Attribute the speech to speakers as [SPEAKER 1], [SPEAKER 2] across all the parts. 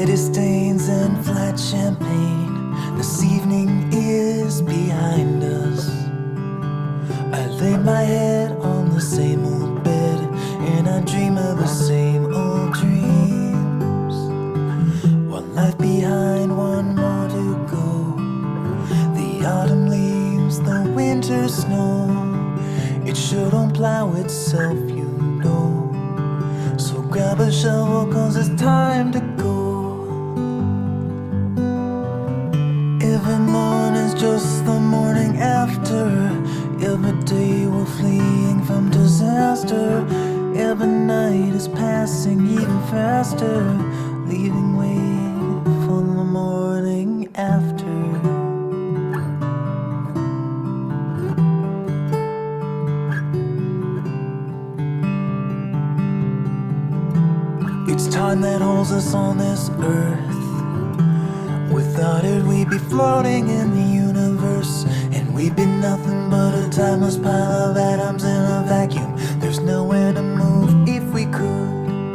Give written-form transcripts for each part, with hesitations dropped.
[SPEAKER 1] city stains and flat champagne. This evening is behind us. I lay my head on the same old bed and I dream of the same old dreams. One life behind, one more to go. The autumn leaves, the winter snow. It sure don't plow itself, you know. So grab a shovel, cause it's time to go. Every morning's just the morning after. Every day we're fleeing from disaster. Every night is passing even faster, leaving way for the morning after. It's time that holds us on this earth. Without it we'd be floating in the universe, and we'd be nothing but a timeless pile of atoms in a vacuum. There's nowhere to move if we could.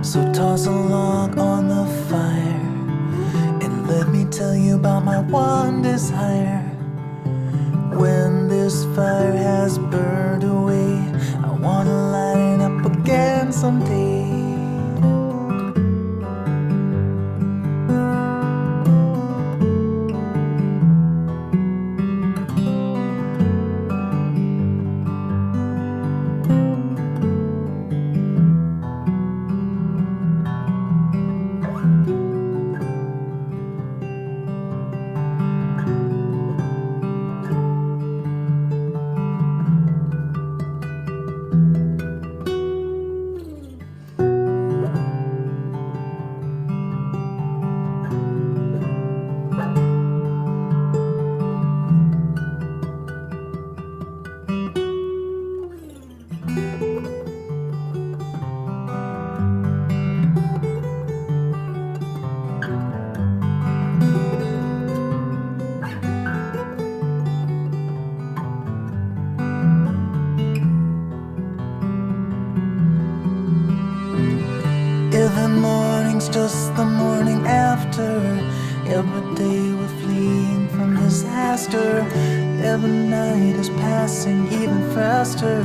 [SPEAKER 1] So toss a log on the fire and let me tell you about my one desire. When this fire has burned away, I wanna light it up again someday. Every morning's just the morning after. Every day we're fleeing from disaster. Every night is passing even faster,